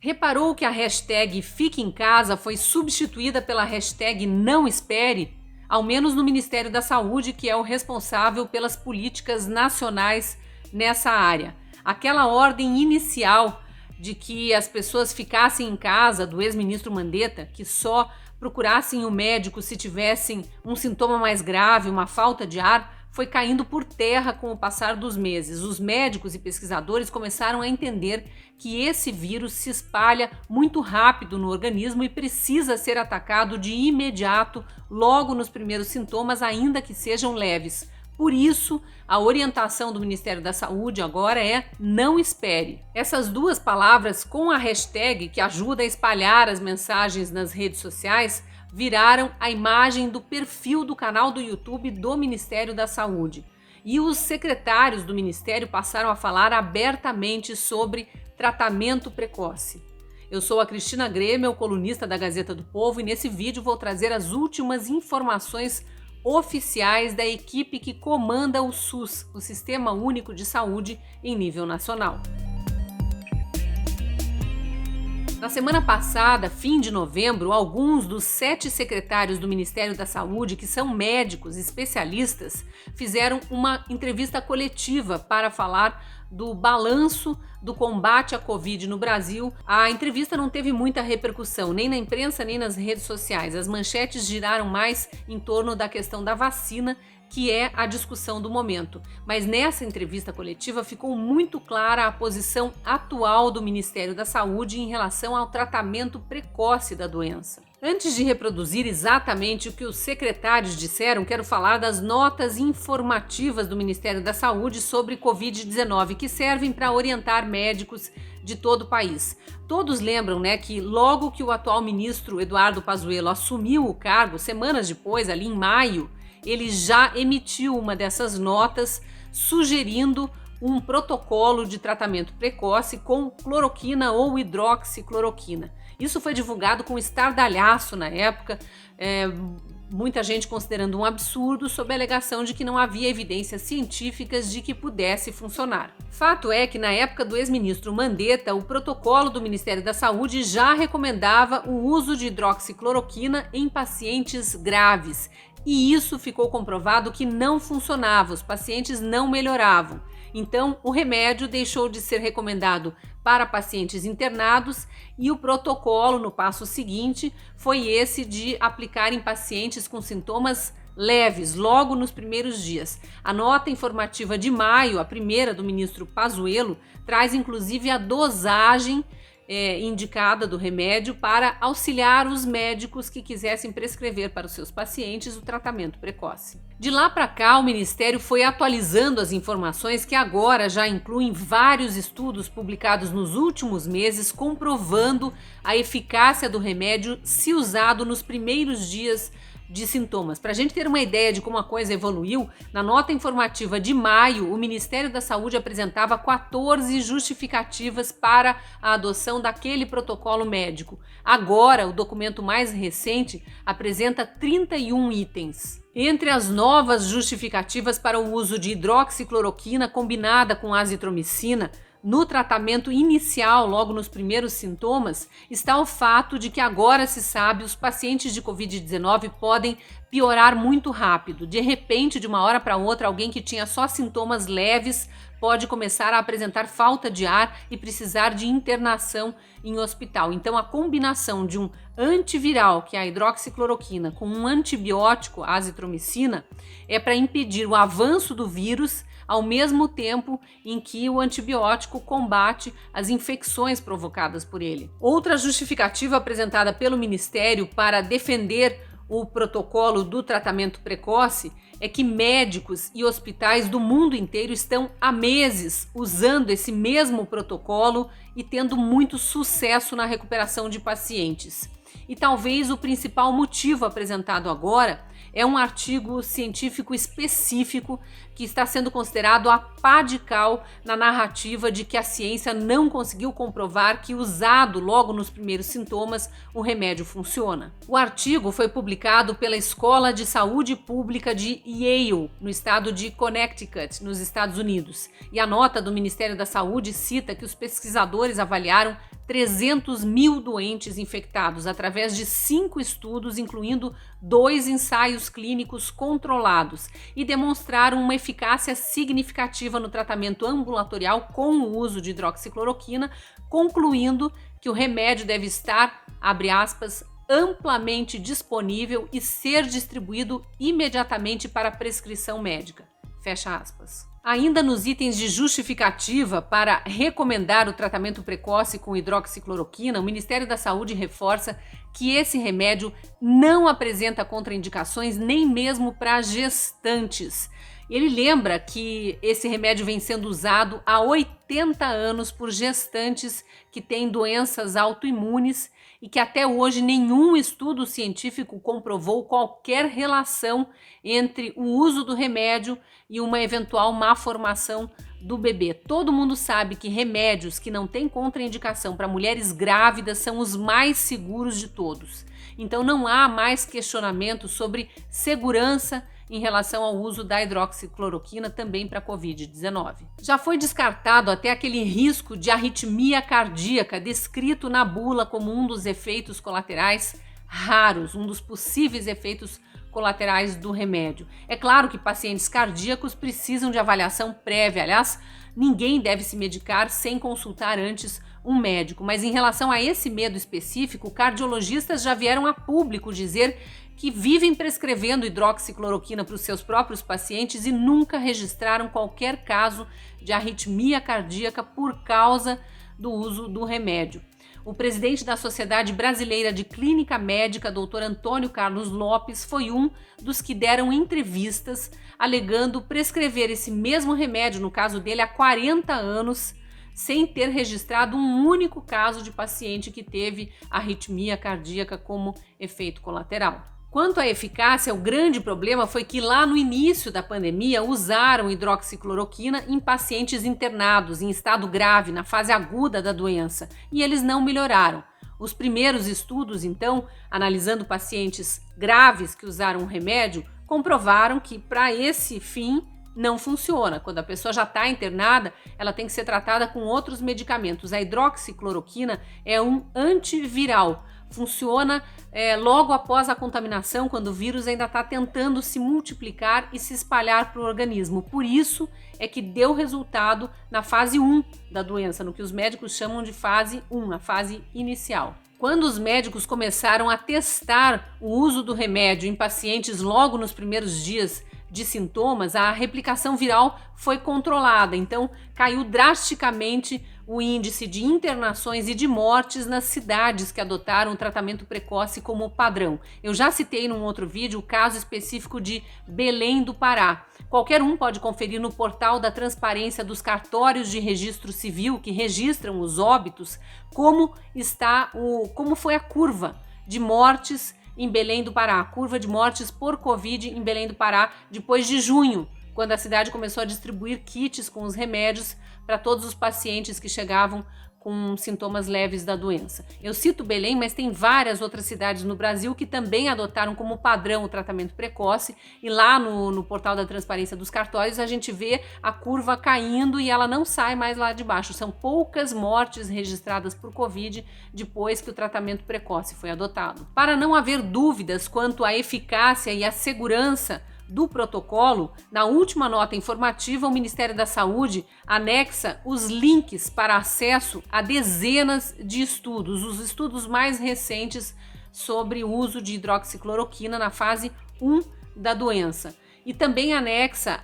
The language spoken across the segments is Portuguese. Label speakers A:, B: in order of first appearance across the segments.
A: Reparou que a hashtag Fique em Casa foi substituída pela hashtag Não Espere? Ao menos no Ministério da Saúde, que é o responsável pelas políticas nacionais nessa área. Aquela ordem inicial de que as pessoas ficassem em casa, do ex-ministro Mandetta, que só procurassem o médico se tivessem um sintoma mais grave, uma falta de ar, foi caindo por terra com o passar dos meses. Os médicos e pesquisadores começaram a entender que esse vírus se espalha muito rápido no organismo e precisa ser atacado de imediato, logo nos primeiros sintomas, ainda que sejam leves. Por isso, a orientação do Ministério da Saúde agora é não espere. Essas duas palavras, com a hashtag que ajuda a espalhar as mensagens nas redes sociais, viraram a imagem do perfil do canal do YouTube do Ministério da Saúde. E os secretários do Ministério passaram a falar abertamente sobre tratamento precoce. Eu sou a Cristina Grêmio, colunista da Gazeta do Povo, e nesse vídeo vou trazer as últimas informações oficiais da equipe que comanda o SUS, o Sistema Único de Saúde, em nível nacional. Na semana passada, fim de novembro, alguns dos 7 secretários do Ministério da Saúde, que são médicos especialistas, fizeram uma entrevista coletiva para falar do balanço do combate à Covid no Brasil. A entrevista não teve muita repercussão, nem na imprensa, nem nas redes sociais. As manchetes giraram mais em torno da questão da vacina, que é a discussão do momento. Mas nessa entrevista coletiva ficou muito clara a posição atual do Ministério da Saúde em relação ao tratamento precoce da doença. Antes de reproduzir exatamente o que os secretários disseram, quero falar das notas informativas do Ministério da Saúde sobre Covid-19, que servem para orientar médicos de todo o país. Todos lembram, que logo que o atual ministro Eduardo Pazuello assumiu o cargo, semanas depois, ali em maio, ele já emitiu uma dessas notas sugerindo um protocolo de tratamento precoce com cloroquina ou hidroxicloroquina. Isso foi divulgado com estardalhaço na época, muita gente considerando um absurdo, sob a alegação de que não havia evidências científicas de que pudesse funcionar. Fato é que na época do ex-ministro Mandetta, o protocolo do Ministério da Saúde já recomendava o uso de hidroxicloroquina em pacientes graves. E isso ficou comprovado que não funcionava, os pacientes não melhoravam. Então, o remédio deixou de ser recomendado para pacientes internados e o protocolo, no passo seguinte, foi esse de aplicar em pacientes com sintomas leves, logo nos primeiros dias. A nota informativa de maio, a primeira do ministro Pazuello, traz inclusive a dosagem indicada do remédio para auxiliar os médicos que quisessem prescrever para os seus pacientes o tratamento precoce. De lá para cá, o Ministério foi atualizando as informações que agora já incluem vários estudos publicados nos últimos meses comprovando a eficácia do remédio se usado nos primeiros dias de sintomas. Para a gente ter uma ideia de como a coisa evoluiu, na nota informativa de maio, o Ministério da Saúde apresentava 14 justificativas para a adoção daquele protocolo médico. Agora, o documento mais recente apresenta 31 itens. Entre as novas justificativas para o uso de hidroxicloroquina combinada com azitromicina, no tratamento inicial, logo nos primeiros sintomas, está o fato de que agora se sabe os pacientes de Covid-19 podem piorar muito rápido. De repente, de uma hora para outra, alguém que tinha só sintomas leves pode começar a apresentar falta de ar e precisar de internação em hospital. Então, a combinação de um antiviral, que é a hidroxicloroquina, com um antibiótico, a azitromicina, é para impedir o avanço do vírus ao mesmo tempo em que o antibiótico combate as infecções provocadas por ele. Outra justificativa apresentada pelo Ministério para defender o protocolo do tratamento precoce é que médicos e hospitais do mundo inteiro estão há meses usando esse mesmo protocolo e tendo muito sucesso na recuperação de pacientes. E talvez o principal motivo apresentado agora é um artigo científico específico que está sendo considerado a pá de cal na narrativa de que a ciência não conseguiu comprovar que, usado logo nos primeiros sintomas, o remédio funciona. O artigo foi publicado pela Escola de Saúde Pública de Yale, no estado de Connecticut, nos Estados Unidos. E a nota do Ministério da Saúde cita que os pesquisadores avaliaram 300 mil doentes infectados através de 5 estudos, incluindo 2 ensaios clínicos controlados, e demonstraram uma eficácia significativa no tratamento ambulatorial com o uso de hidroxicloroquina, concluindo que o remédio deve estar, abre aspas, amplamente disponível e ser distribuído imediatamente para prescrição médica. Fecha aspas. Ainda nos itens de justificativa para recomendar o tratamento precoce com hidroxicloroquina, o Ministério da Saúde reforça que esse remédio não apresenta contraindicações nem mesmo para gestantes. Ele lembra que esse remédio vem sendo usado há 80 anos por gestantes que têm doenças autoimunes e que até hoje nenhum estudo científico comprovou qualquer relação entre o uso do remédio e uma eventual má formação do bebê. Todo mundo sabe que remédios que não têm contraindicação para mulheres grávidas são os mais seguros de todos. Então não há mais questionamento sobre segurança em relação ao uso da hidroxicloroquina também para Covid-19. Já foi descartado até aquele risco de arritmia cardíaca descrito na bula como um dos efeitos colaterais raros, um dos possíveis efeitos colaterais do remédio. É claro que pacientes cardíacos precisam de avaliação prévia, aliás, ninguém deve se medicar sem consultar antes um médico, mas em relação a esse medo específico, cardiologistas já vieram a público dizer que vivem prescrevendo hidroxicloroquina para os seus próprios pacientes e nunca registraram qualquer caso de arritmia cardíaca por causa do uso do remédio. O presidente da Sociedade Brasileira de Clínica Médica, Dr. Antônio Carlos Lopes, foi um dos que deram entrevistas alegando prescrever esse mesmo remédio, no caso dele, há 40 anos, sem ter registrado um único caso de paciente que teve arritmia cardíaca como efeito colateral. Quanto à eficácia, o grande problema foi que lá no início da pandemia usaram hidroxicloroquina em pacientes internados em estado grave, na fase aguda da doença, e eles não melhoraram. Os primeiros estudos, então, analisando pacientes graves que usaram o remédio, comprovaram que para esse fim não funciona. Quando a pessoa já está internada, ela tem que ser tratada com outros medicamentos. A hidroxicloroquina é um antiviral. Funciona logo após a contaminação, quando o vírus ainda está tentando se multiplicar e se espalhar para o organismo. Por isso é que deu resultado na fase 1 da doença, no que os médicos chamam de fase 1, a fase inicial. Quando os médicos começaram a testar o uso do remédio em pacientes logo nos primeiros dias de sintomas, a replicação viral foi controlada, então caiu drasticamente o índice de internações e de mortes nas cidades que adotaram o tratamento precoce como padrão. Eu já citei num outro vídeo o caso específico de Belém do Pará. Qualquer um pode conferir no portal da transparência dos cartórios de registro civil que registram os óbitos como foi a curva de mortes em Belém do Pará, a curva de mortes por Covid em Belém do Pará depois de junho, quando a cidade começou a distribuir kits com os remédios para todos os pacientes que chegavam com sintomas leves da doença. Eu cito Belém, mas tem várias outras cidades no Brasil que também adotaram como padrão o tratamento precoce, e lá no portal da transparência dos cartórios a gente vê a curva caindo e ela não sai mais lá de baixo. São poucas mortes registradas por Covid depois que o tratamento precoce foi adotado. Para não haver dúvidas quanto à eficácia e à segurança do protocolo, na última nota informativa, o Ministério da Saúde anexa os links para acesso a dezenas de estudos, os estudos mais recentes sobre o uso de hidroxicloroquina na fase 1 da doença. E também anexa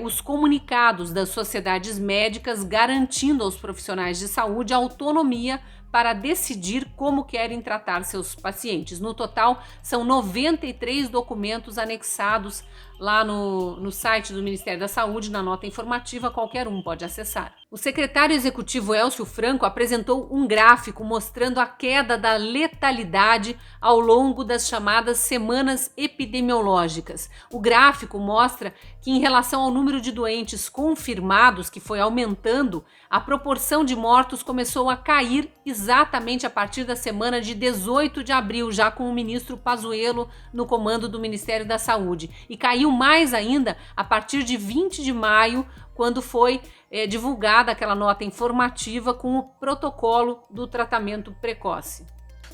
A: os comunicados das sociedades médicas garantindo aos profissionais de saúde autonomia para decidir como querem tratar seus pacientes. No total, são 93 documentos anexados lá no site do Ministério da Saúde, na nota informativa, qualquer um pode acessar. O secretário executivo Elcio Franco apresentou um gráfico mostrando a queda da letalidade ao longo das chamadas semanas epidemiológicas. O gráfico mostra que em relação ao número de doentes confirmados, que foi aumentando, a proporção de mortos começou a cair exatamente a partir da semana de 18 de abril, já com o ministro Pazuello no comando do Ministério da Saúde. E caiu mais ainda a partir de 20 de maio, quando foi divulgada aquela nota informativa com o protocolo do tratamento precoce.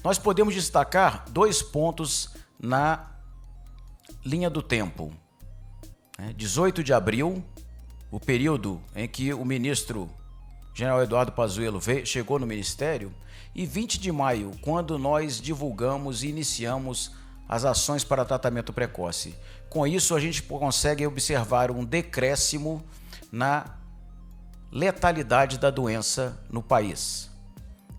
B: Nós podemos destacar 2 pontos na linha do tempo. 18 de abril, o período em que o ministro general Eduardo Pazuello chegou no ministério, e 20 de maio, quando nós divulgamos e iniciamos as ações para tratamento precoce. Com isso, a gente consegue observar um decréscimo na letalidade da doença no país.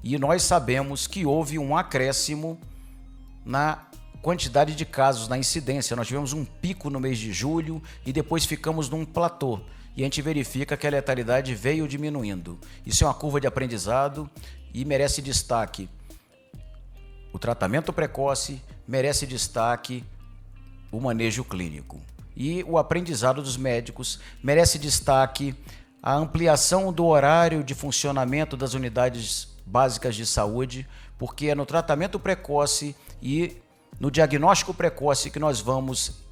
B: E nós sabemos que houve um acréscimo na quantidade de casos, na incidência. Nós tivemos um pico no mês de julho e depois ficamos num platô. E a gente verifica que a letalidade veio diminuindo. Isso é uma curva de aprendizado e merece destaque. O tratamento precoce merece destaque o manejo clínico. E o aprendizado dos médicos merece destaque a ampliação do horário de funcionamento das unidades básicas de saúde, porque é no tratamento precoce e no diagnóstico precoce que nós vamos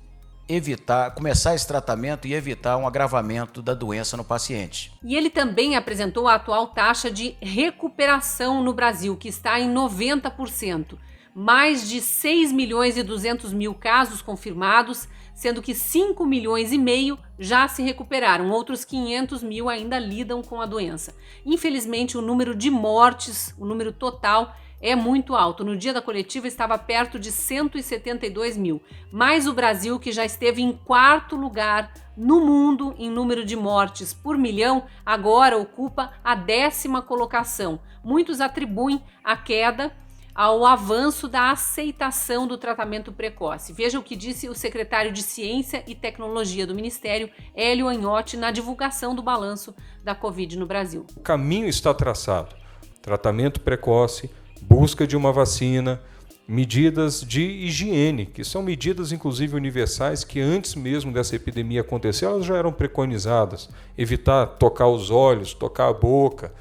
B: começar esse tratamento e evitar um agravamento da doença no paciente.
A: E ele também apresentou a atual taxa de recuperação no Brasil, que está em 90%. Mais de 6 milhões e 200 mil casos confirmados, sendo que 5 milhões e meio já se recuperaram. Outros 500 mil ainda lidam com a doença. Infelizmente, o número de mortes, o número total, é muito alto. No dia da coletiva estava perto de 172 mil. Mas o Brasil, que já esteve em 4º lugar no mundo em número de mortes por milhão, agora ocupa a 10ª colocação. Muitos atribuem a queda ao avanço da aceitação do tratamento precoce. Veja o que disse o secretário de Ciência e Tecnologia do Ministério, Hélio Anhotti, na divulgação do balanço da Covid no Brasil.
C: O caminho está traçado. Tratamento precoce, busca de uma vacina, medidas de higiene, que são medidas inclusive universais que antes mesmo dessa epidemia acontecer, elas já eram preconizadas. Evitar tocar os olhos, tocar a boca,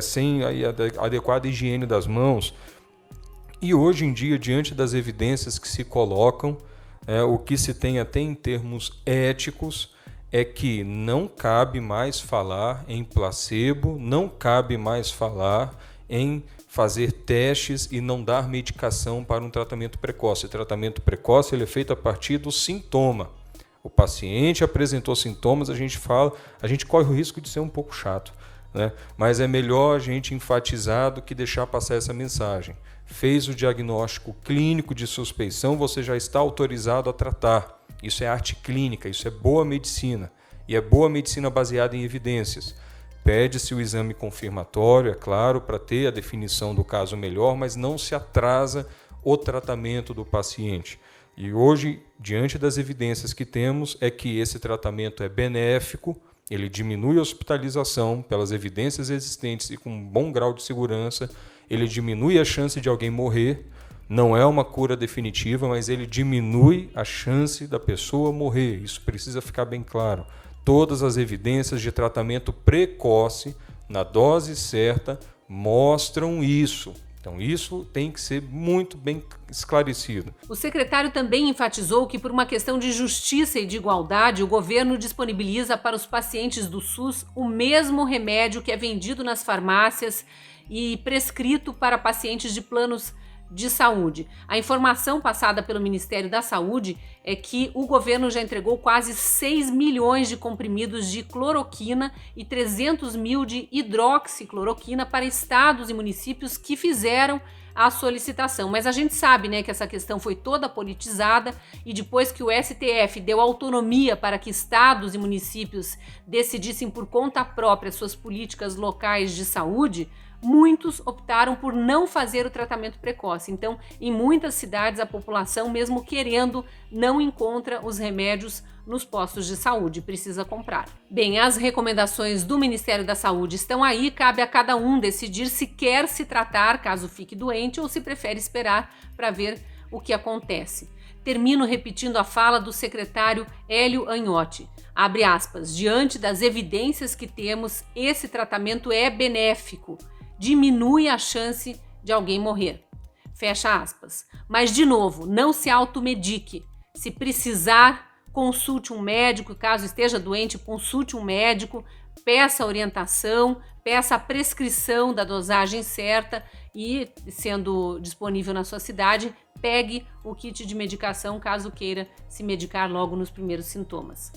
C: sem a adequada higiene das mãos. E hoje em dia, diante das evidências que se colocam, o que se tem até em termos éticos é que não cabe mais falar em placebo, não cabe mais falar em fazer testes e não dar medicação para um tratamento precoce. O tratamento precoce ele é feito a partir do sintoma. O paciente apresentou sintomas, a gente corre o risco de ser um pouco chato, mas é melhor a gente enfatizar do que deixar passar essa mensagem. Fez o diagnóstico clínico de suspeição, você já está autorizado a tratar. Isso é arte clínica, isso é boa medicina. E é boa medicina baseada em evidências. Pede-se o exame confirmatório, é claro, para ter a definição do caso melhor, mas não se atrasa o tratamento do paciente. E hoje, diante das evidências que temos, é que esse tratamento é benéfico, ele diminui a hospitalização pelas evidências existentes e com um bom grau de segurança, ele diminui a chance de alguém morrer, não é uma cura definitiva, mas ele diminui a chance da pessoa morrer, isso precisa ficar bem claro. Todas as evidências de tratamento precoce, na dose certa, mostram isso. Então, isso tem que ser muito bem esclarecido.
A: O secretário também enfatizou que, por uma questão de justiça e de igualdade, o governo disponibiliza para os pacientes do SUS o mesmo remédio que é vendido nas farmácias e prescrito para pacientes de planos de saúde. A informação passada pelo Ministério da Saúde é que o governo já entregou quase 6 milhões de comprimidos de cloroquina e 300 mil de hidroxicloroquina para estados e municípios que fizeram a solicitação. Mas a gente sabe, que essa questão foi toda politizada e depois que o STF deu autonomia para que estados e municípios decidissem por conta própria suas políticas locais de saúde, muitos optaram por não fazer o tratamento precoce. Então, em muitas cidades, a população, mesmo querendo, não encontra os remédios nos postos de saúde, precisa comprar. Bem, as recomendações do Ministério da Saúde estão aí, cabe a cada um decidir se quer se tratar caso fique doente ou se prefere esperar para ver o que acontece. termino repetindo a fala do secretário Hélio Agnotti. Abre aspas, diante das evidências que temos, esse tratamento é benéfico, diminui a chance de alguém morrer. Fecha aspas. Mas, de novo, não se automedique. Se precisar, consulte um médico, caso esteja doente, consulte um médico, peça orientação, peça a prescrição da dosagem certa e, sendo disponível na sua cidade, pegue o kit de medicação caso queira se medicar logo nos primeiros sintomas.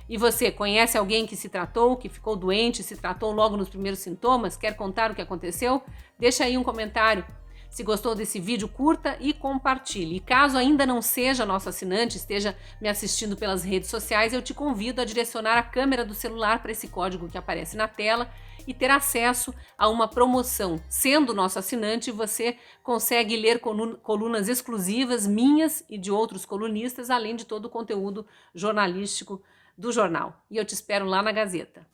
A: E você, conhece alguém que se tratou, que ficou doente, se tratou logo nos primeiros sintomas? Quer contar o que aconteceu? Deixa aí um comentário. Se gostou desse vídeo, curta e compartilhe. E caso ainda não seja nosso assinante, esteja me assistindo pelas redes sociais, eu te convido a direcionar a câmera do celular para esse código que aparece na tela e ter acesso a uma promoção. Sendo nosso assinante, você consegue ler colunas exclusivas minhas e de outros colunistas, além de todo o conteúdo jornalístico do jornal. E eu te espero lá na Gazeta.